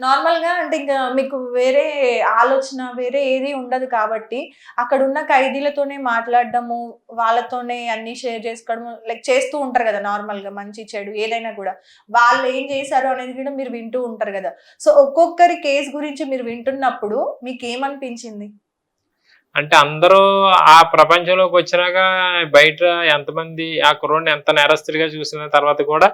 నార్మల్‌గా అంటే ఇంకా మీకు వేరే ఆలోచన వేరే ఏది ఉండదు కాబట్టి, అక్కడున్న ఖైదీలతోనే మాట్లాడడము, వాళ్ళతోనే అన్నీ షేర్ చేసుకోవడము, లైక్ చేస్తూ ఉంటారు గదా! నార్మల్‌గా మంచి, చెడు ఏదైనా గూడా. వాళ్ళేం చేశారు అనేది కూడా మీరు వింటూ ఉంటారు గదా! సో, ఒక్కొక్కరి కేస్ గురించి మీరు వింటున్నప్పుడు మీకేమనిపించింది? అంటే అందరూ ఆ ప్రపంచంలోకొచ్చినాక బయట ఎంతమంది ఆ కుర్రోడిని ఎంత నేరస్తుడిగా చూసిన తర్వాత కూడా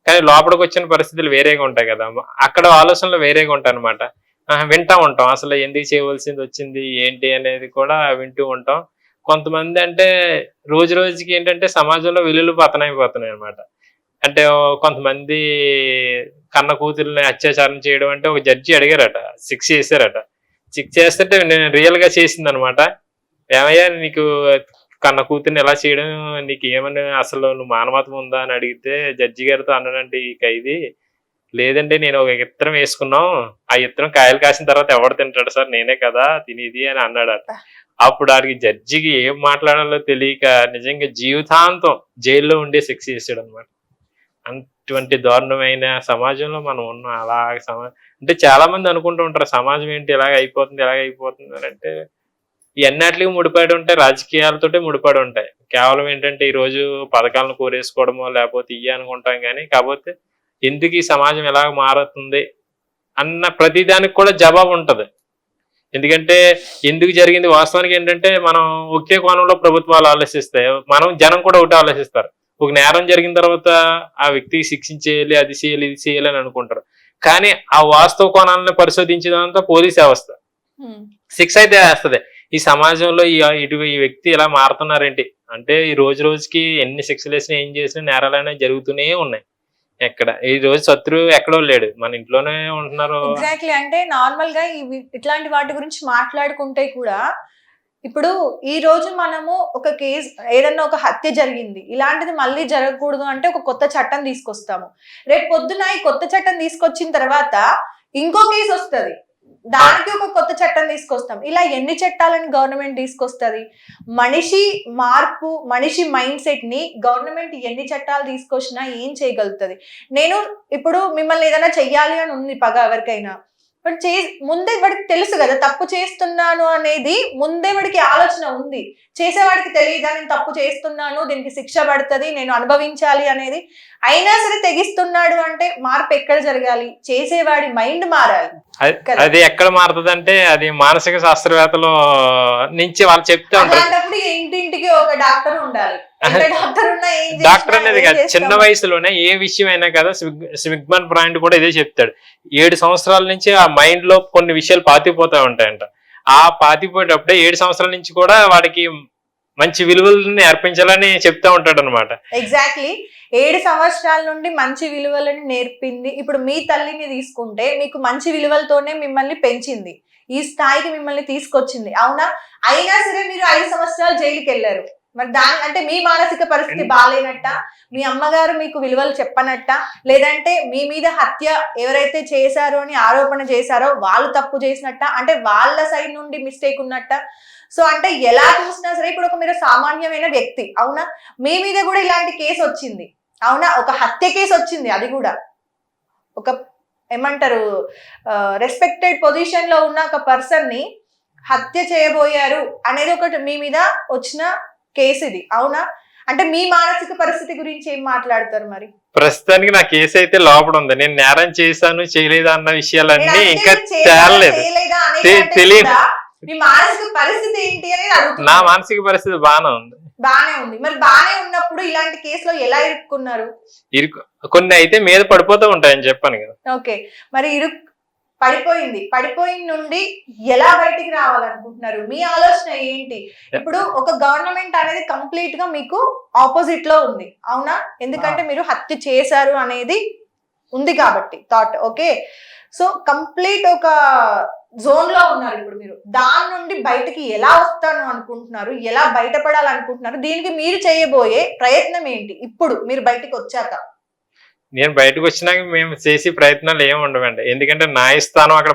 కానీ లోపలికొచ్చిన పరిస్థితులు వేరేగా ఉంటాయి కదా! అక్కడ ఆలోచనలు వేరేగా ఉంటాయన్నమాట. వింటా ఉంటాం. అసలు ఎందుకు చేయవలసిందొచ్చింది, ఏంటి అనేది కూడా వింటూ ఉంటాం. కొంతమంది అంటే రోజు రోజుకి ఏంటంటే సమాజంలో విలువలు పతనమైపోతున్నాయన్నమాట. అంటే కొంతమంది కన్న కూతుర్ని అత్యాచారం చేయడం అంటే ఒక జడ్జి అడిగారట. శిక్ష చేశారట. శిక్ష చేస్తుంటే నేను రియల్‌గా చేసిందన్నమాట. ఏమయ్యా నీకు కన్న కూతుర్ని ఎలా చేయడం నీకేమన్నా అసలు నువ్వు మానవత్వం ఉందా అని అడిగితే జడ్జి గారితో అన్నాడంట ఈ ఖైదీ. లేదండి నేను ఒక ఇత్తనం వేసుకున్నాం. ఆ ఇత్తనం కాయలు కాసిన తర్వాత ఎవడు తింటాడు సార్ నేనే కదా తినేది అని అన్నాడట. అప్పుడు ఆడికి జడ్జికి ఏం మాట్లాడాలో తెలియక నిజంగా జీవితాంతం జైల్లో ఉండే శిక్ష చేసాడనమాట. అటువంటి దారుణమైన సమాజంలో మనం ఉన్నాం. అంటే చాలా మంది అనుకుంటూ ఉంటారు సమాజం ఏంటి ఇలాగ అయిపోతుంది, ఇలాగ అయిపోతుంది అని అంటే ఇయన్నిట్లికి ముడిపడి ఉంటాయి. రాజకీయాలతోటే ముడిపడి ఉంటాయి. కేవలం ఏంటంటే ఈరోజు పథకాలను కోరేసుకోవడమో లేపోతే ఇయ్యి అనుకుంటాం గానీ, కాపోతే ఎందుకు ఈ సమాజం ఎలాగ మారుతుంది అన్న ప్రతి దానికి కూడా జవాబుంటది. ఎందుకంటే ఎందుకు జరిగింది వాస్తవానికి ఏంటంటే మనం ఒకే కోణంలో ప్రభుత్వాలు ఆలోచిస్తాయి. మనం జనం కూడా ఒకటే ఆలోచిస్తారు. ఒక నేరం జరిగిన తర్వాత ఆ వ్యక్తికి శిక్షించేయాలి, అది చేయాలి, ఇది చేయాలి అని అనుకుంటారు. కానీ ఆ వాస్తవ కోణాలను పరిశోధించేదంతా పోలీస్ వ్యవస్థ. హ్మ్. శిక్ష అయితే వేస్తది. ఈ సమాజంలో ఈ వ్యక్తి ఇలా మారుతున్నారేంటి? అంటే ఈ రోజు రోజుకి ఎన్ని శిక్షలేసినా, ఏం చేసినా నేరాలనేవి జరుగుతూనే ఉన్నాయి. ఎక్కడ ఈ రోజు శత్రువు ఎక్కడో లేడు. మన ఇంట్లోనే ఉంటున్నారు. ఎగ్జాక్ట్‌లీ. అంటే నార్మల్‌గా ఇట్లాంటి వాటి గురించి మాట్లాడుకుంటే కూడా, ఇప్పుడు ఈ రోజు మనము ఒక కేస్ ఏదన్నా ఒక హత్య జరిగింది. ఇలాంటిది మళ్ళీ జరగకూడదు అంటే ఒక కొత్త చట్టం తీసుకొస్తాము. రేపు పొద్దున ఈ కొత్త చట్టం తీసుకొచ్చిన తర్వాత ఇంకో కేస్ ఒస్తది. దానికి ఒక కొత్త చట్టం తీసుకొస్తాం. ఇలా ఎన్ని చట్టాలను గవర్నమెంట్ తీసుకొస్తది? మనిషి మార్పు, మనిషి మైండ్ సెట్‌ని గవర్నమెంట్ ఎన్ని చట్టాలు తీసుకొచ్చినా ఏం చేయగలుగుతది? నేను ఇప్పుడు మిమ్మల్ని ఏదైనా చెయ్యాలి అని ఉంది పగ ఎవరికైనా. బట్ ముందే వాడికి తెలుసు గదా! తప్పు చేస్తున్నాను అనేది ముందే వాడికి ఆలోచన ఉంది. చేసేవాడికి తెలీదా నేను తప్పు చేస్తున్నాను, దీనికి శిక్ష పడతది, నేను అనుభవించాలి అనేది. అయినా సరే తెగిస్తున్నాడు అంటే మార్పు ఎక్కడ జరగాలి? చేసేవాడి మైండ్ మారాలి. కదా! అది ఎక్కడ మారుతదంటే అది మానసిక శాస్త్రవేత్తలు నుంచి వాళ్ళు చెప్తా ఉంటారు. అలాంటప్పుడు ఇంటింటికి ఒక డాక్టర్ ఉండాలి. ఎంత డాక్టర్ ఉన్నా ఏం డాక్టర్ చేసినా అనేది ఏం కాదు. చిన్న చేస్తాము? వయసులోనే ఏ విషయం అయినా కదా సిగ్మన్ ఫ్రాయిడ్ కూడా ఇదే చెప్తాడు. 7 సంవత్సరాల నుంచి ఆ మైండ్ లో కొన్ని విషయాలు పాతిపోతా ఉంటాయంట. ఆ పాతిపోయేటప్పుడే 7 సంవత్సరాల నుంచి కూడా వాడికి మంచి విలువలను నేర్పించాలని చెప్తా ఉంటాడనమాట. ఎగ్జాక్ట్‌లీ. 7 సంవత్సరాల నుండి మంచి విలువలను నేర్పింది. ఇప్పుడు మీ తల్లిని తీసుకుంటే మీకు మంచి విలువలతోనే మిమ్మల్ని పెంచింది. ఈ స్థాయికి మిమ్మల్ని తీసుకొచ్చింది. అవునా? అయినా సరే మీరు 5 సంవత్సరాలు జైలుకెళ్లారు. మరి అంటే మీ మానసిక పరిస్థితి బాలేనట్టా? మీ అమ్మగారు మీకు విలువలు చెప్పనట్టా? లేదంటే మీ మీద హత్య ఎవరైతే చేశారో అని ఆరోపణ చేశారో వాళ్ళు తప్పు చేసినట్టా? అంటే వాళ్ళ సైడ్ నుండి మిస్టేక్ ఉన్నట్టా? సో, అంటే ఎలా చూసినా సరే ఇప్పుడు మీరు సామాన్యమైన వ్యక్తి. అవునా? మీ మీద గూడా ఇలాంటి కేసొచ్చింది. అవునా? ఒక హత్య కేసొచ్చింది అది గూడా. ఒక ఏమంటారు రెస్పెక్టెడ్ పొజిషన్‌లో ఉన్న ఒక పర్సన్‌ని హత్య చేయబోయారు అనేది ఒకటి మీ మీద వచ్చిన కేసిది. అవునా? అంటే మీ మానసిక పరిస్థితి గురించి ఏం మాట్లాడతారు మరి? ప్రస్తుతానికి నా కేసు అయితే లోపల ఉంది. నేను నేరం చేశాను, చేయలేదా అన్న విషయాలన్నీ ఇంకా చేశారా, తేలలేదు. చేయలేదా అనే కంటే తెలియదు. కూడా మీ మానసిక పరిస్థితి ఏంటి అనేది నా అడుగుతున్నాను. మానసిక పరిస్థితి బానే ఉంది. బానే ఉంది. మరి బానే ఉన్నప్పుడు ఇలాంటి కేసులో ఎలా ఇరుక్కున్నారు? కొన్ని అయితే మీద పడిపోతూ ఉంటాయని చెప్పాను కదా. ఓకే. మరి పడిపోయింది. పడిపోయిన నుండి ఎలా బయటికి రావాలనుకుంటున్నారు? మీ ఆలోచన ఏంటి? ఇప్పుడు ఒక గవర్నమెంట్ అనేది కంప్లీట్‌గా మీకు ఆపోజిట్ లో ఉంది. అవునా? ఎందుకంటే మీరు హత్య చేశారు అనేది ఉంది కాబట్టి థాట్. ఓకే. సో కంప్లీట్ ఒక జోన్‌లో ఉన్నారు ఇప్పుడు మీరు. దాని నుండి బయటికి ఎలా వస్తాను అనుకుంటున్నారు? ఎలా బయటపడాలనుకుంటున్నారు? దీనికి మీరు చేయబోయే ప్రయత్నం ఏంటి? ఇప్పుడు మీరు బయటికొచ్చాక? నేను బయటకొచ్చినాక మేము చేసే ప్రయత్నాలు ఏమి ఉండవండి. ఎందుకంటే న్యాయస్థానం అక్కడ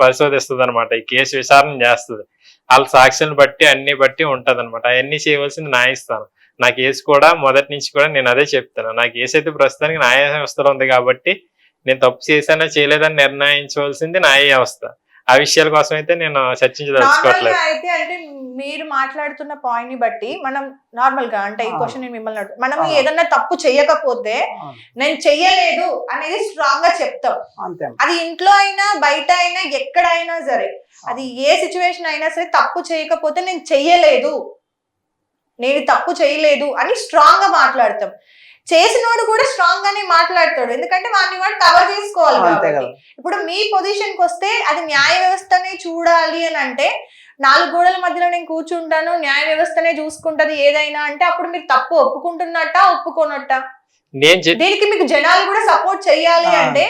పరిశోధిస్తదనమాట. ఈ కేసు విచారణ చేస్తది. ఆళ్ళ సాక్ష్యాలను బట్టి అన్ని బట్టి ఉంటదనమాట. అయన్నీ చేయవలసింది న్యాయస్థానం. నా కేసు కూడా మొదటి నుంచి కూడా నేను అదే చెప్తాను. నా కేసు అయితే ప్రస్తుతానికి న్యాయ వ్యవస్థలో ఉంది కాబట్టి నేను తప్పు చేశానా చేయలేదని నిర్ణయించవలసింది నా వ్యవస్థ. ఆ విషయాల కోసం అయితే నేను నార్మల్ చర్చించదలుచుకోవట్లేదు. గా అయితే అంటే మీరు మాట్లాడుతున్న పాయింట్ ని బట్టి మనం నార్మల్ గా అంటే ఈ క్వశ్చన్ నేను మిమ్మల్ని మనం ఏదన్నా తప్పు చేయకపోతే నేను చెయ్యలేదు అనేది స్ట్రాంగ్ గా చెప్తాం. అది ఇంట్లో అయినా బయట అయినా ఎక్కడైనా సరే, అది ఏ సిచ్యువేషన్ అయినా సరే, తప్పు చేయకపోతే నేను చెయ్యలేదు, నేను తప్పు చేయలేదు అని స్ట్రాంగ్ గా మాట్లాడతాం. చేసినోడు కూడా స్ట్రాంగ్ గానే మాట్లాడతాడు, ఎందుకంటే వాడిని వాడు కవర్ చేసుకోవాలి కాబట్టి. ఇప్పుడు మీ పొజిషన్ కి వస్తే అది న్యాయ వ్యవస్థనే చూడాలి అని అంటే, 4 గోడల మధ్యలో నేను కూర్చుంటాను, న్యాయ వ్యవస్థనే చూసుకుంటది ఏదైనా అంటే, అప్పుడు మీరు తప్పు ఒప్పుకుంటున్నట్టా ఒప్పుకోనట్టా? దీనికి మీకు జనాలు కూడా సపోర్ట్ చెయ్యాలి అంటే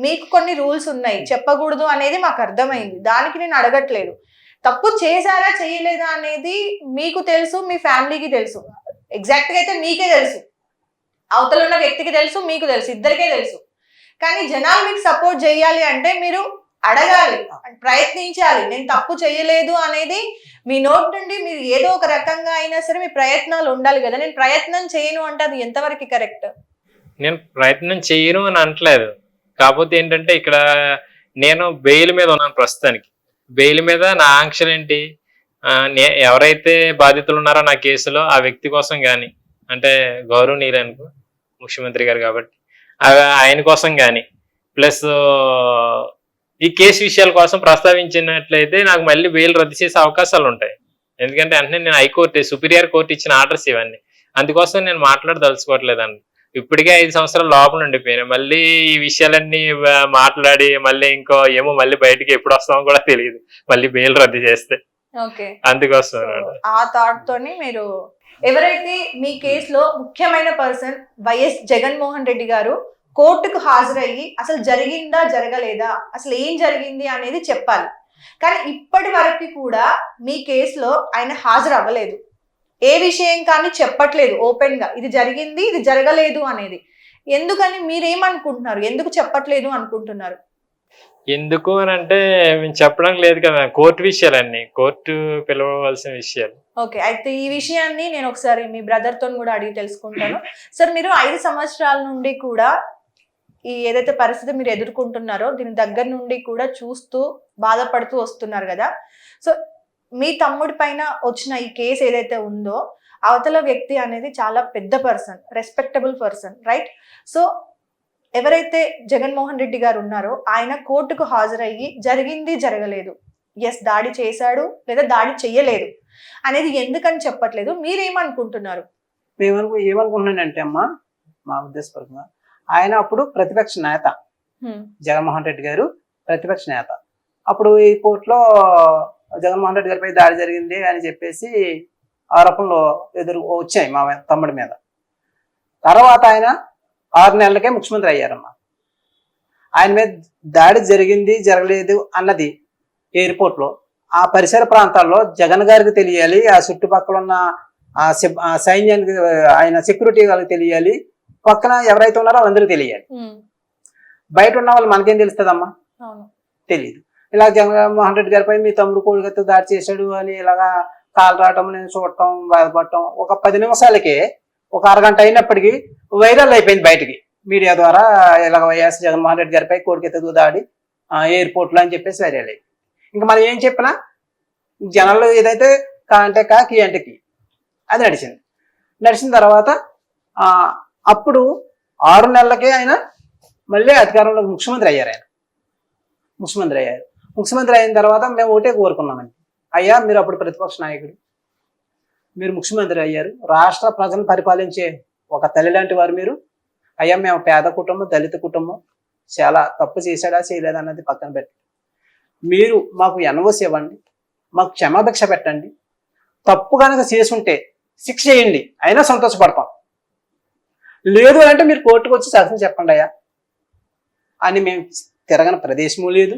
మీకు కొన్ని రూల్స్ ఉన్నాయి, చెప్పకూడదు అనేది మాకు అర్థమైంది. దానికి నేను అడగట్లేదు. తప్పు చేశారా చేయలేదా అనేది మీకు తెలుసు, మీ ఫ్యామిలీకి తెలుసు. ఎగ్జాక్ట్ గా అయితే మీకే తెలుసు, అవతల ఉన్న వ్యక్తికి తెలుసు, మీకు తెలుసు, ఇద్దరికే తెలుసు. కానీ జనాలు మీకు సపోర్ట్ చేయాలి అంటే మీరు అడగాలి, ప్రయత్నించాలి. నేను తప్పు చేయలేదు అనేది మీ నోట్ నుండి మీరు ఏదో ఒక రకంగా అయినా సరే మీ ప్రయత్నాలు ఉండాలి కదా. నేను ప్రయత్నం చేయను అంటే అది ఎంతవరకు కరెక్ట్? నేను ప్రయత్నం చేయను అని అనట్లేదు. కాకపోతే ఏంటంటే ఇక్కడ నేను బెయిల్ మీద ఉన్నాను ప్రస్తుతానికి. బెయిల్ మీద నా ఆంక్షలు ఏంటి, ఎవరైతే బాధితులు ఉన్నారో నా కేసులో ఆ వ్యక్తి కోసం కానీ, అంటే గౌరవనీయులకు ముఖ్యమంత్రి గారు కాబట్టి ఆయన కోసం కానీ, ప్లస్ ఈ కేసు విషయాల కోసం ప్రస్తావించినట్లయితే నాకు మళ్ళీ బెయిల్ రద్దు చేసే అవకాశాలు ఉంటాయి. ఎందుకంటే అంటే నేను హైకోర్టు, సుపీరియర్ కోర్టు ఇచ్చిన ఆర్డర్స్ ఇవన్నీ. అందుకోసం నేను మాట్లాడదలుచుకోవట్లేదండి. ఇప్పటికే 5 సంవత్సరాల లోపల ఉండిపోయినాయి. మళ్ళీ ఈ విషయాలన్నీ మాట్లాడి మళ్ళీ ఇంకో ఏమో మళ్ళీ బయటికి ఎప్పుడు వస్తామో కూడా తెలియదు, మళ్ళీ బెయిల్ రద్దు చేస్తే. అందుకోసం ఆ థాట్ తోని మీరు ఎవరైతే మీ కేసులో ముఖ్యమైన పర్సన్ వైఎస్ జగన్మోహన్ రెడ్డి గారు కోర్టుకు హాజరయ్యి అసలు జరిగిందా జరగలేదా, అసలు ఏం జరిగింది అనేది చెప్పాలి. కానీ ఇప్పటి వరకు కూడా మీ కేసులో ఆయన హాజరు అవ్వలేదు. ఏ విషయం కానీ చెప్పట్లేదు ఓపెన్ గా, ఇది జరిగింది ఇది జరగలేదు అనేది. ఎందుకని మీరేమనుకుంటున్నారు, ఎందుకు చెప్పట్లేదు అనుకుంటున్నారు? ఎందుకు అని అంటే మేము చెప్పడం లేదు కదా, కోర్టు విషయాలన్నీ, కోర్టు పిలవవలసిన విషయాలు. ఓకే, అయితే ఈ విషయాన్ని నేను ఒకసారి మీ బ్రదర్ తో కూడా అడిగి తెలుసుకుంటాను. సార్, మీరు 5 సంవత్సరాల నుండి కూడా ఈ ఏదైతే పరిస్థితి మీరు ఎదుర్కొంటున్నారో దీని దగ్గర నుండి కూడా చూస్తూ బాధపడుతూ వస్తున్నారు కదా. సో మీ తమ్ముడి పైన వచ్చిన ఈ కేసు ఏదైతే ఉందో, అవతల వ్యక్తి అనేది చాలా పెద్ద person, respectable person, right? So ఎవరైతే జగన్మోహన్ రెడ్డి గారు ఉన్నారో ఆయన కోర్టుకు హాజరయ్యి జరిగింది జరగలేదు, ఎస్ దాడి చేశాడు లేదా దాడి చెయ్యలేదు అనేది ఎందుకని చెప్పట్లేదు, మీరేమనుకుంటున్నారు? ఏమనుకుంటున్నానంటే అమ్మా, మా ఉద్దేశపరంగా ఆయన అప్పుడు ప్రతిపక్ష నేత, జగన్మోహన్ రెడ్డి గారు ప్రతిపక్ష నేత. అప్పుడు ఈ కోర్టులో జగన్మోహన్ రెడ్డి గారిపై దాడి జరిగింది అని చెప్పేసి ఆరోపణలు వచ్చాయి మా తమ్ముడి మీద. తర్వాత ఆయన 6 నెలలకే ముఖ్యమంత్రి అయ్యారమ్మా. ఆయన మీద దాడి జరిగింది జరగలేదు అన్నది ఎయిర్పోర్ట్లో ఆ పరిసర ప్రాంతాల్లో జగన్ గారికి తెలియాలి, ఆ చుట్టుపక్కల ఉన్న సైన్యానికి, ఆయన సెక్యూరిటీ వాళ్ళకి తెలియాలి, పక్కన ఎవరైతే ఉన్నారో వాళ్ళందరికీ తెలియాలి. బయట ఉన్న వాళ్ళు మనకేం తెలుస్తుందమ్మా, తెలియదు. ఇలా జగన్మోహన్ రెడ్డి గారిపై మీ తమ్ముడు కోడిగత్తో దాడి చేశాడు అని ఇలాగా కాలు రావటం, నేను చూడటం, బాధపడటం, ఒక 10 నిమిషాలకే, ఒక అరగంట అయినప్పటికీ వైరల్ అయిపోయింది బయటికి మీడియా ద్వారా. ఇలాగ వైఎస్ జగన్మోహన్ రెడ్డి గారిపై కోడిగత్తో దాడి ఎయిర్పోర్ట్లో అని చెప్పేసి వైరల్ అయ్యి, ఇంకా మనం ఏం చెప్పినా జనాలు ఏదైతే కా అంటే కా, కీ అంటే కీ, అది నడిచింది. నడిచిన తర్వాత అప్పుడు 6 నెలలకే ఆయన మళ్ళీ అధికారంలో ముఖ్యమంత్రి అయ్యారు. ముఖ్యమంత్రి అయిన తర్వాత మేము ఒకటే కోరుకున్నామండి, అయ్యా మీరు అప్పుడు ప్రతిపక్ష నాయకుడు, మీరు ముఖ్యమంత్రి అయ్యారు, రాష్ట్ర ప్రజలను పరిపాలించే ఒక తల్లి లాంటి వారు మీరు. అయ్యా మేము పేద కుటుంబం, దళిత కుటుంబం, చాలా తప్పు చేశాడా చేయలేదా అన్నది పక్కన పెట్టి మీరు మాకు ఎన్ఓసి ఇవ్వండి, మాకు క్షమాభిక్ష పెట్టండి, తప్పు కనుక చేసుంటే శిక్ష చేయండి, అయినా సంతోషపడతాం, లేదు అంటే మీరు కోర్టుకు వచ్చి సాక్ష్యం చెప్పండి అయ్యా అని. మేము తిరగని ప్రదేశము లేదు,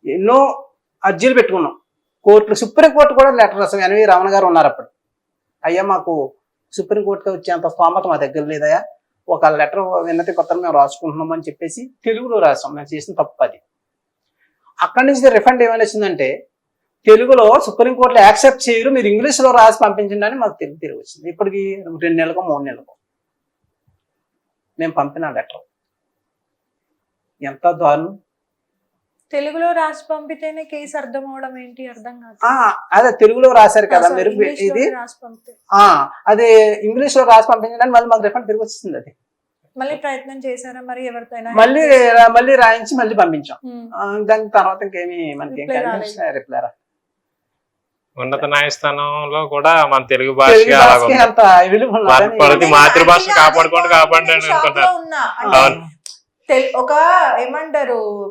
ఎన్నో అర్జీలు పెట్టుకున్నాం కోర్టులు, సుప్రీంకోర్టు కూడా లెటర్ రాసాం. ఎన్వి రమణ గారు ఉన్నారు అప్పుడు, అయ్యా మాకు సుప్రీంకోర్టుకి వచ్చేంత స్తోమత మా దగ్గర లేదయ్యా, ఒక లెటర్ విన్నతి పత్రం మేము రాసుకుంటున్నాం అని చెప్పేసి తెలుగులో రాసాం. మేము చేసిన తప్పు అది. అక్కడి నుంచి రిఫండ్ ఏమైనా వచ్చిందంటే, తెలుగులో సుప్రీంకోర్టులో యాక్సెప్ట్ చేయరు, మీరు ఇంగ్లీష్లో రాసి పంపించండి అని మాకు తిరిగి వచ్చింది. ఇప్పటికి 2 నెలలకు 3 నెలలకు మేము పంపిన లెటర్. ఎంత దారుణం. తెలుగులో రాసి పంపితేనే కేసు అర్థం అవడం ఏంటి అర్థం కాదు. అదే తెలుగులో రాశారు కదా Sorry, మీరు, English ఇది లోనే రాసి పంపితే అది ఇంగ్లీష్ లో రాసి పంపించడానికి మళ్ళీ మాకు రిఫండ్ తిరిగి వచ్చింది. అది మళ్ళీ ప్రయత్నం చేశారా మరి ఎవరితో అయినా? మళ్ళీ రాయించి మళ్ళీ పంపించాం. దాని తర్వాత ఇంకేమి మనకి Reply రాలేదు. రిప్లై రా. ఉన్నత న్యాయస్థానంలో కూడా మన తెలుగు తెలుగు భాషకి అలాగ భాషకి ఉంది. అంత విలువ ఉన్నదని ప్రతి మాతృభాష Actually, కాపాడుకోండి అదే కాపాడండి నేను shock లో అనుకున్నారు. ఉన్నా. అంటే అవును. ఒక ఏమంటారు